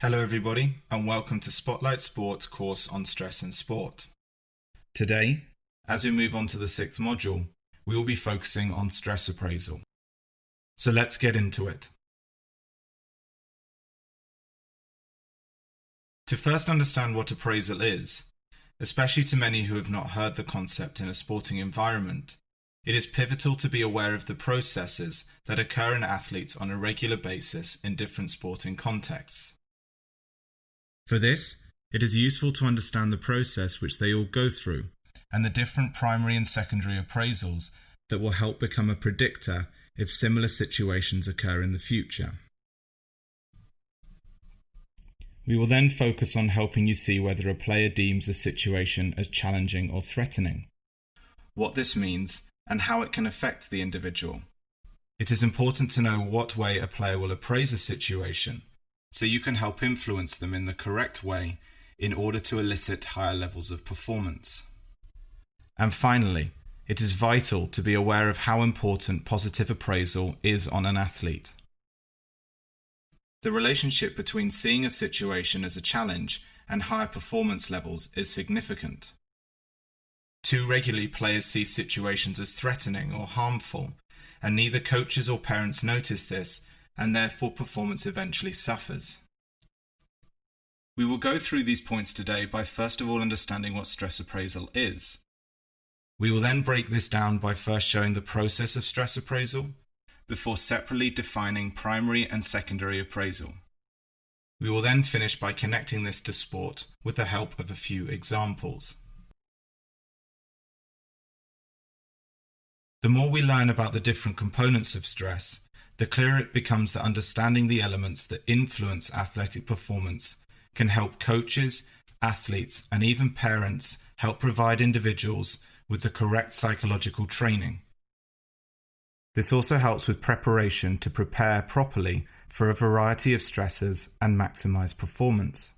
Hello everybody and welcome to Spotlight Sport course on stress in sport. Today, as we move on to the 6th module, we will be focusing on stress appraisal. So let's get into it. To first understand what appraisal is, especially to many who have not heard the concept in a sporting environment, it is pivotal to be aware of the processes that occur in athletes on a regular basis in different sporting contexts. For this, it is useful to understand the process which they all go through and the different primary and secondary appraisals that will help become a predictor if similar situations occur in the future. We will then focus on helping you see whether a player deems a situation as challenging or threatening, what this means, and how it can affect the individual. It is important to know what way a player will appraise a situation, so you can help influence them in the correct way in order to elicit higher levels of performance. And finally, it is vital to be aware of how important positive appraisal is on an athlete. The relationship between seeing a situation as a challenge and higher performance levels is significant. Too regularly, players see situations as threatening or harmful, and neither coaches or parents notice this, and therefore performance eventually suffers. We will go through these points today by first of all understanding what stress appraisal is. We will then break this down by first showing the process of stress appraisal, before separately defining primary and secondary appraisal. We will then finish by connecting this to sport with the help of a few examples. The more we learn about the different components of stress, the clearer it becomes that understanding the elements that influence athletic performance can help coaches, athletes, and even parents help provide individuals with the correct psychological training. This also helps with preparation to prepare properly for a variety of stressors and maximize performance.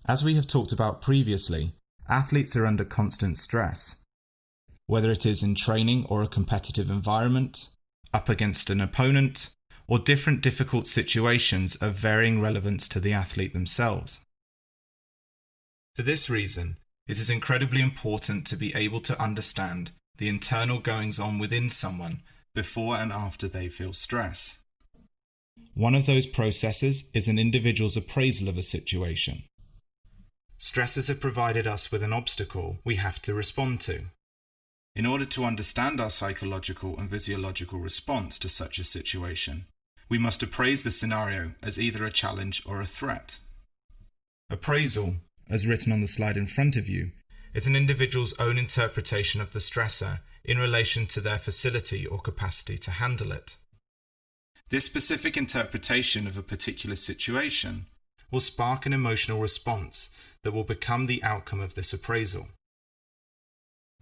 As we have talked about previously, athletes are under constant stress, whether it is in training or a competitive environment, up against an opponent, or different difficult situations of varying relevance to the athlete themselves. For this reason, it is incredibly important to be able to understand the internal goings-on within someone before and after they feel stress. One of those processes is an individual's appraisal of a situation. Stresses have provided us with an obstacle we have to respond to. In order to understand our psychological and physiological response to such a situation, we must appraise the scenario as either a challenge or a threat. Appraisal, as written on the slide in front of you, is an individual's own interpretation of the stressor in relation to their facility or capacity to handle it. This specific interpretation of a particular situation will spark an emotional response that will become the outcome of this appraisal.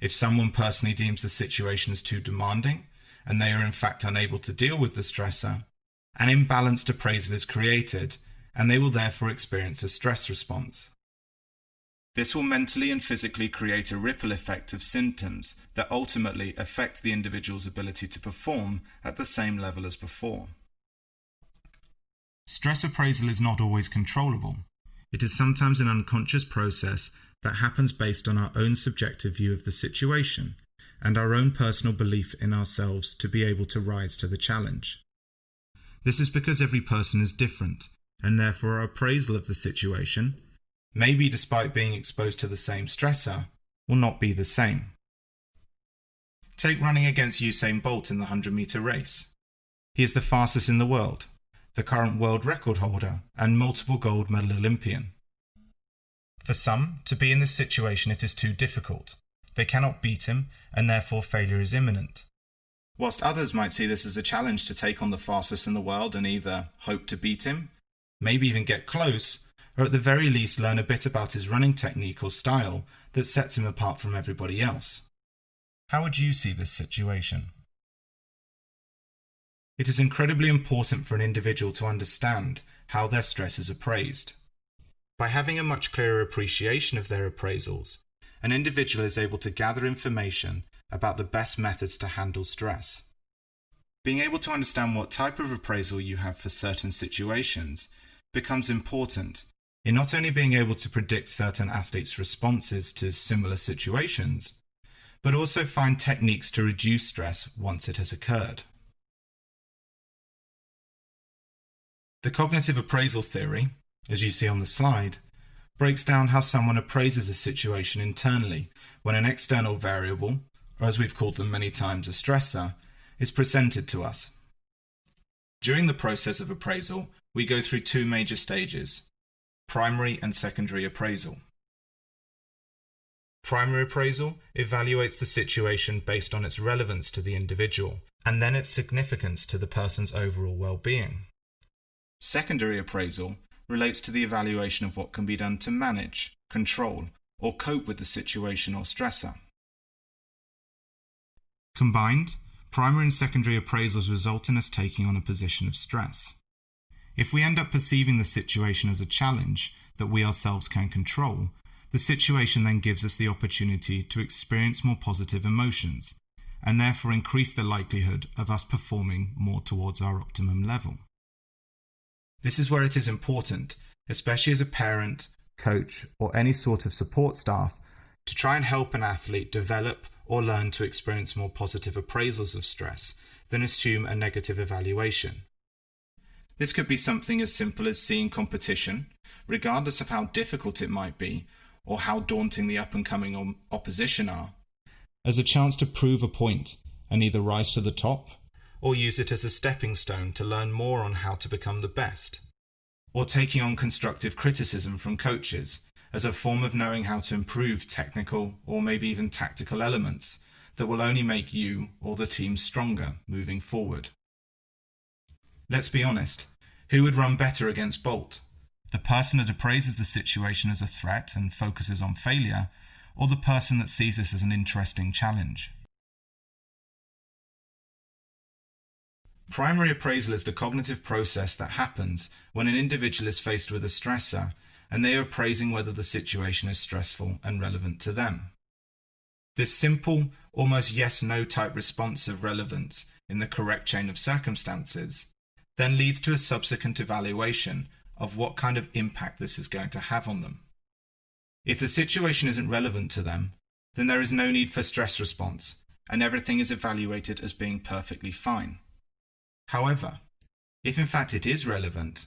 If someone personally deems the situation as too demanding, and they are in fact unable to deal with the stressor, an imbalanced appraisal is created, and they will therefore experience a stress response. This will mentally and physically create a ripple effect of symptoms that ultimately affect the individual's ability to perform at the same level as before. Stress appraisal is not always controllable. It is sometimes an unconscious process that happens based on our own subjective view of the situation and our own personal belief in ourselves to be able to rise to the challenge. This is because every person is different, and therefore our appraisal of the situation, maybe despite being exposed to the same stressor, will not be the same. Take running against Usain Bolt in the 100-meter race. He is the fastest in the world, the current world record holder, and multiple gold medal Olympian. For some, to be in this situation it is too difficult. They cannot beat him, and therefore failure is imminent. Whilst others might see this as a challenge to take on the fastest in the world and either hope to beat him, maybe even get close, or at the very least learn a bit about his running technique or style that sets him apart from everybody else. How would you see this situation? It is incredibly important for an individual to understand how their stress is appraised. By having a much clearer appreciation of their appraisals, an individual is able to gather information about the best methods to handle stress. Being able to understand what type of appraisal you have for certain situations becomes important in not only being able to predict certain athletes' responses to similar situations, but also find techniques to reduce stress once it has occurred. The cognitive appraisal theory, as you see on the slide, breaks down how someone appraises a situation internally when an external variable, or as we've called them many times a stressor, is presented to us. During the process of appraisal, we go through two major stages: primary and secondary appraisal. Primary appraisal evaluates the situation based on its relevance to the individual and then its significance to the person's overall well-being. Secondary appraisal relates to the evaluation of what can be done to manage, control, or cope with the situation or stressor. Combined, primary and secondary appraisals result in us taking on a position of stress. If we end up perceiving the situation as a challenge that we ourselves can control, the situation then gives us the opportunity to experience more positive emotions, and therefore increase the likelihood of us performing more towards our optimum level. This is where it is important, especially as a parent, coach, or any sort of support staff, to try and help an athlete develop or learn to experience more positive appraisals of stress than assume a negative evaluation. This could be something as simple as seeing competition, regardless of how difficult it might be, or how daunting the up-and-coming opposition are, as a chance to prove a point and either rise to the top or use it as a stepping stone to learn more on how to become the best, or taking on constructive criticism from coaches as a form of knowing how to improve technical or maybe even tactical elements that will only make you or the team stronger moving forward. Let's be honest, who would run better against Bolt? The person that appraises the situation as a threat and focuses on failure, or the person that sees this as an interesting challenge? Primary appraisal is the cognitive process that happens when an individual is faced with a stressor and they are appraising whether the situation is stressful and relevant to them. This simple, almost yes-no type response of relevance in the correct chain of circumstances then leads to a subsequent evaluation of what kind of impact this is going to have on them. If the situation isn't relevant to them, then there is no need for stress response and everything is evaluated as being perfectly fine. However, if in fact it is relevant,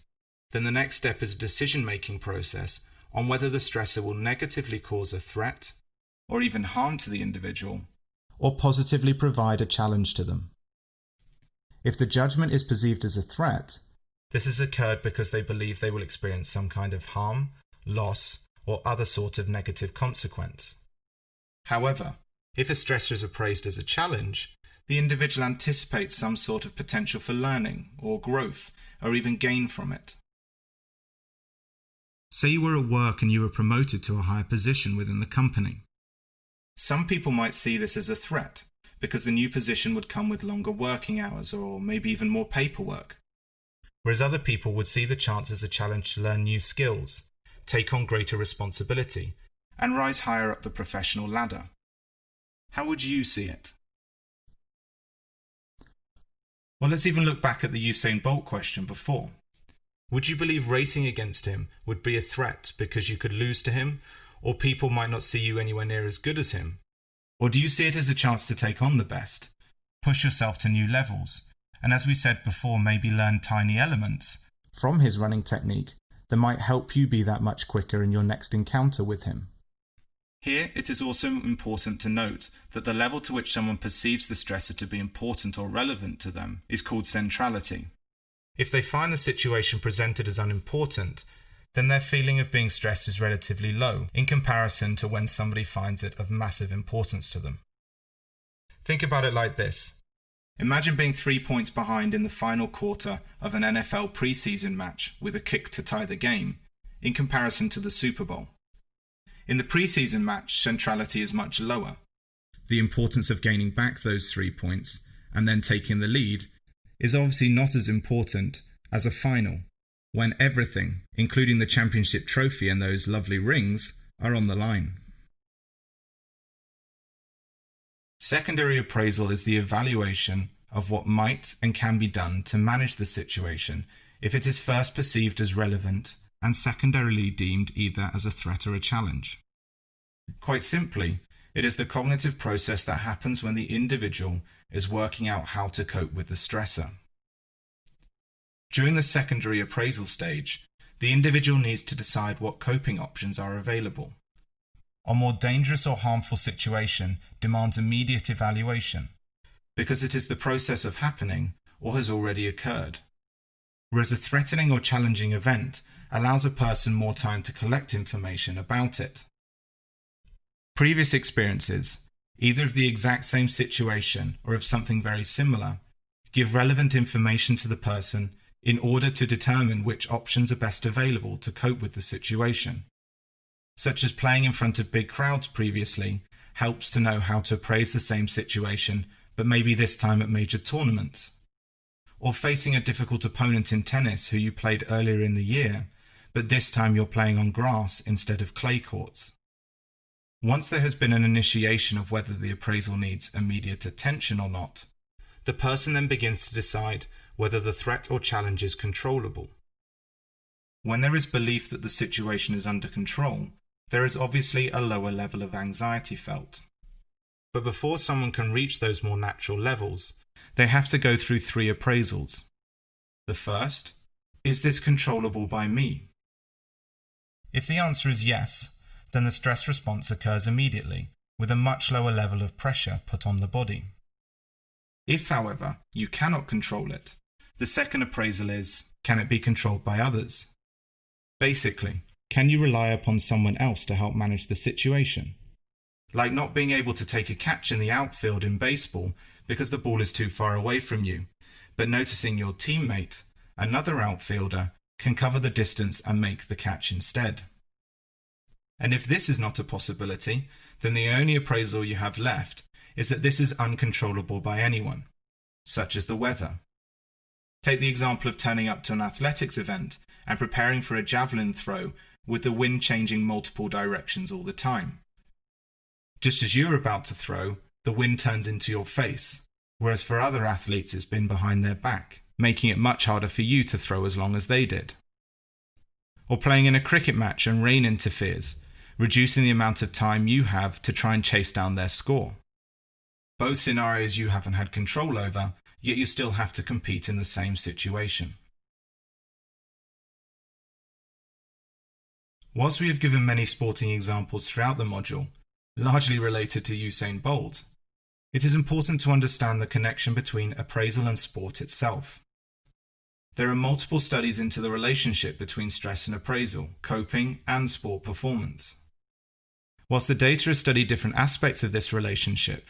then the next step is a decision-making process on whether the stressor will negatively cause a threat or even harm to the individual, or positively provide a challenge to them. If the judgment is perceived as a threat, this has occurred because they believe they will experience some kind of harm, loss, or other sort of negative consequence. However, if a stressor is appraised as a challenge, the individual anticipates some sort of potential for learning or growth or even gain from it. Say you were at work and you were promoted to a higher position within the company. Some people might see this as a threat because the new position would come with longer working hours or maybe even more paperwork, whereas other people would see the chance as a challenge to learn new skills, take on greater responsibility, and rise higher up the professional ladder. How would you see it? Well, let's even look back at the Usain Bolt question before. Would you believe racing against him would be a threat because you could lose to him, or people might not see you anywhere near as good as him? Or do you see it as a chance to take on the best, push yourself to new levels, and as we said before, maybe learn tiny elements from his running technique that might help you be that much quicker in your next encounter with him? Here, it is also important to note that the level to which someone perceives the stressor to be important or relevant to them is called centrality. If they find the situation presented as unimportant, then their feeling of being stressed is relatively low in comparison to when somebody finds it of massive importance to them. Think about it like this. Imagine being 3 points behind in the final quarter of an NFL preseason match with a kick to tie the game, in comparison to the Super Bowl. In the preseason match, centrality is much lower. The importance of gaining back those 3 points and then taking the lead is obviously not as important as a final, when everything, including the championship trophy and those lovely rings, are on the line. Secondary appraisal is the evaluation of what might and can be done to manage the situation if it is first perceived as relevant and secondarily deemed either as a threat or a challenge. Quite simply, it is the cognitive process that happens when the individual is working out how to cope with the stressor. During the secondary appraisal stage, the individual needs to decide what coping options are available. A more dangerous or harmful situation demands immediate evaluation, because it is the process of happening or has already occurred, whereas a threatening or challenging event allows a person more time to collect information about it. Previous experiences, either of the exact same situation or of something very similar, give relevant information to the person in order to determine which options are best available to cope with the situation. Such as playing in front of big crowds previously helps to know how to appraise the same situation, but maybe this time at major tournaments. Or facing a difficult opponent in tennis who you played earlier in the year, but this time you're playing on grass instead of clay courts. Once there has been an initiation of whether the appraisal needs immediate attention or not, the person then begins to decide whether the threat or challenge is controllable. When there is belief that the situation is under control, there is obviously a lower level of anxiety felt. But before someone can reach those more natural levels, they have to go through 3 appraisals. The first, is this controllable by me? If the answer is yes, then the stress response occurs immediately, with a much lower level of pressure put on the body. If, however, you cannot control it, the second appraisal is, can it be controlled by others? Basically, can you rely upon someone else to help manage the situation? Like not being able to take a catch in the outfield in baseball because the ball is too far away from you, but noticing your teammate, another outfielder, can cover the distance and make the catch instead. And if this is not a possibility, then the only appraisal you have left is that this is uncontrollable by anyone, such as the weather. Take the example of turning up to an athletics event and preparing for a javelin throw with the wind changing multiple directions all the time. Just as you're about to throw, the wind turns into your face, whereas for other athletes it's been behind their back, making it much harder for you to throw as long as they did. Or playing in a cricket match and rain interferes, reducing the amount of time you have to try and chase down their score. Both scenarios you haven't had control over, yet you still have to compete in the same situation. Whilst we have given many sporting examples throughout the module, largely related to Usain Bolt, it is important to understand the connection between appraisal and sport itself. There are multiple studies into the relationship between stress and appraisal, coping, and sport performance. Whilst the data has studied different aspects of this relationship,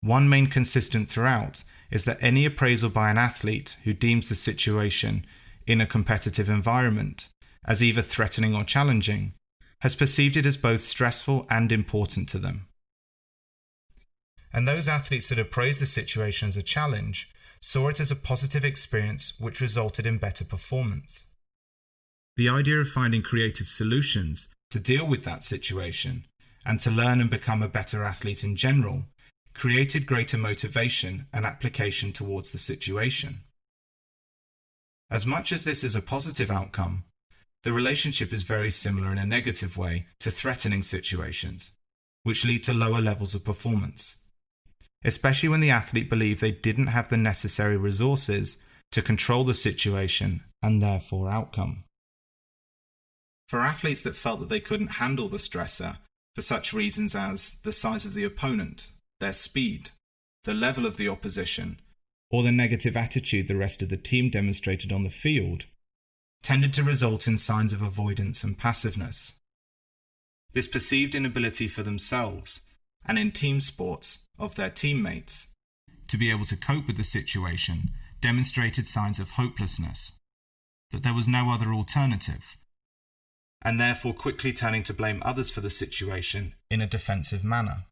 one main consistent throughout is that any appraisal by an athlete who deems the situation in a competitive environment as either threatening or challenging has perceived it as both stressful and important to them. And those athletes that appraised the situation as a challenge saw it as a positive experience which resulted in better performance. The idea of finding creative solutions to deal with that situation and to learn and become a better athlete in general created greater motivation and application towards the situation. As much as this is a positive outcome, the relationship is very similar in a negative way to threatening situations, which lead to lower levels of performance, especially when the athlete believed they didn't have the necessary resources to control the situation and therefore outcome. For athletes that felt that they couldn't handle the stressor for such reasons as the size of the opponent, their speed, the level of the opposition, or the negative attitude the rest of the team demonstrated on the field, tended to result in signs of avoidance and passiveness. This perceived inability for themselves, and in team sports, of their teammates, to be able to cope with the situation demonstrated signs of hopelessness, that there was no other alternative, and therefore quickly turning to blame others for the situation in a defensive manner.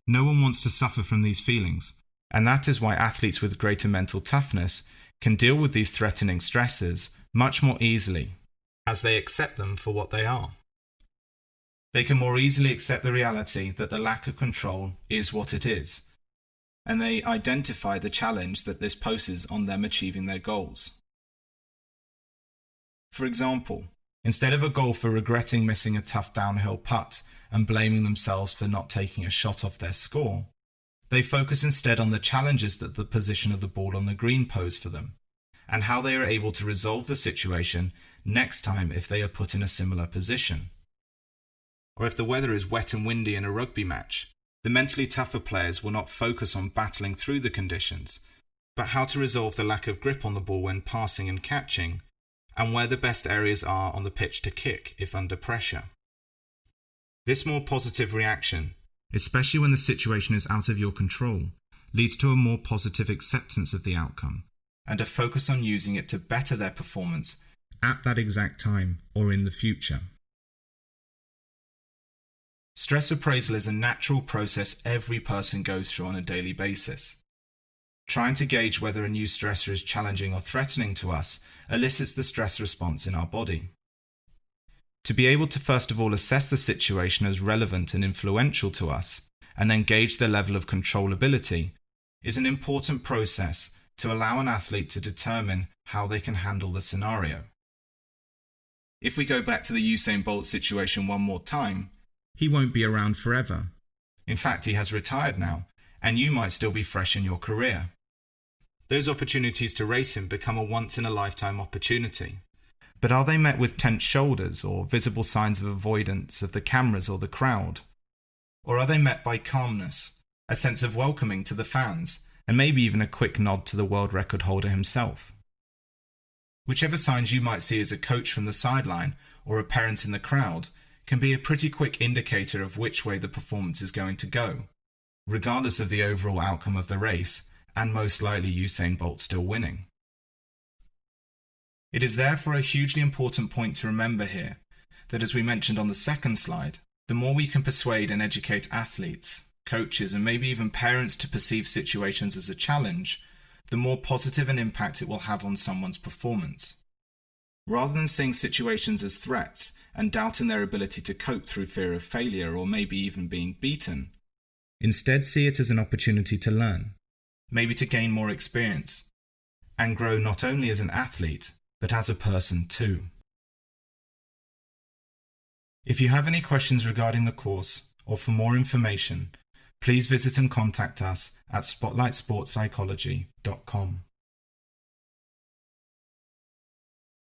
No one wants to suffer from these feelings, and that is why athletes with greater mental toughness can deal with these threatening stresses much more easily, as they accept them for what they are. They can more easily accept the reality that the lack of control is what it is, and they identify the challenge that this poses on them achieving their goals. For example, instead of a golfer regretting missing a tough downhill putt and blaming themselves for not taking a shot off their score, they focus instead on the challenges that the position of the ball on the green pose for them, and how they are able to resolve the situation next time if they are put in a similar position. Or if the weather is wet and windy in a rugby match, the mentally tougher players will not focus on battling through the conditions, but how to resolve the lack of grip on the ball when passing and catching, and where the best areas are on the pitch to kick if under pressure. This more positive reaction, especially when the situation is out of your control, leads to a more positive acceptance of the outcome, and a focus on using it to better their performance at that exact time or in the future. Stress appraisal is a natural process every person goes through on a daily basis. Trying to gauge whether a new stressor is challenging or threatening to us elicits the stress response in our body. To be able to first of all assess the situation as relevant and influential to us, and then gauge their level of controllability, is an important process to allow an athlete to determine how they can handle the scenario. If we go back to the Usain Bolt situation one more time, he won't be around forever. In fact, he has retired now, and you might still be fresh in your career. Those opportunities to race him become a once-in-a-lifetime opportunity. But are they met with tense shoulders or visible signs of avoidance of the cameras or the crowd? Or are they met by calmness, a sense of welcoming to the fans, and maybe even a quick nod to the world record holder himself? Whichever signs you might see as a coach from the sideline or a parent in the crowd can be a pretty quick indicator of which way the performance is going to go, regardless of the overall outcome of the race, and most likely Usain Bolt still winning. It is therefore a hugely important point to remember here that, as we mentioned on the second slide, the more we can persuade and educate athletes, coaches, and maybe even parents to perceive situations as a challenge, the more positive an impact it will have on someone's performance. Rather than seeing situations as threats and doubting their ability to cope through fear of failure or maybe even being beaten, instead see it as an opportunity to learn, maybe to gain more experience, and grow not only as an athlete, but as a person too. If you have any questions regarding the course or for more information, please visit and contact us at spotlightsportspsychology.com.